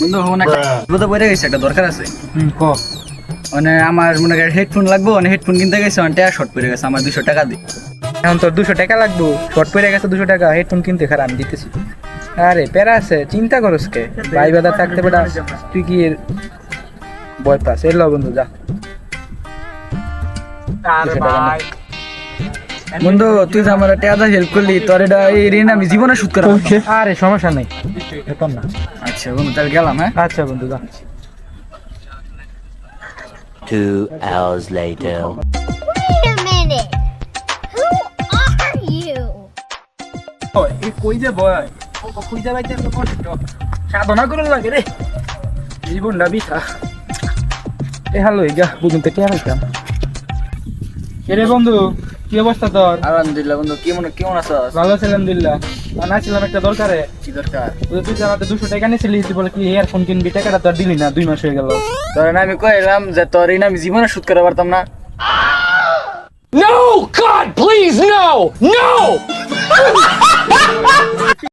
বন্ধু মনে বিপদে পড়ে গেছে, একটা দরকার আছে। ক মানে আমার মনে করেন হেডফোন লাগবো, মানে হেডফোন কিনতে গেছে, মানে টাকা শর্ট পড়ে গেছে, আমার 200 টাকা দিই। এখন তোর 200 টাকা লাগবো, শর্ট পড়ে গেছে 200 টাকা, হেডফোন কিনতে খারাপ আমি দিতেছি। আরে প্যারা আছে, চিন্তা করস কে? ভাই বাদা থাকতে বেটা তুই কি এর বয় পাস? এলো বন্ধু যা। বন্ধু তুই যে আমার টাকা হেল্প করলি, তোর এটা এই ঋণ আমি জীবনে শোধ করা পারবো না। আরে সমস্যা নেই, এখন না। আচ্ছা বন্ধু তাহলে গেলাম, হ্যাঁ। আচ্ছা বন্ধু যা। 2 hours later. Wait a minute. Who are you? এই কই যে বয় কই যে বাইতে এত কষ্ট সাধনা করে লাগে রে, জীবনটা বিথা। এ হ্যালো এই গা বুঝুন তো কে হইতাম। এরে বন্ধু কি অবস্থা তোর? আলহামদুলিল্লাহ বন্ধু, কেমন আছো? ভালো আছি আলহামদুলিল্লাহ। নাইছিলাম একটা দরকারে। কি দরকার? তুই যে আমাদের 200 টাকা নিয়েছিলি, তুই বলে কি ইয়ারফোন কিনবি, টাকাটা তো আর দিলি না, 2 মাস হয়ে গেল। তোর না আমি কইলাম যে তোর ঋণ আমি জীবনে শোধ করতে পারতাম না। No! God, please, no! No!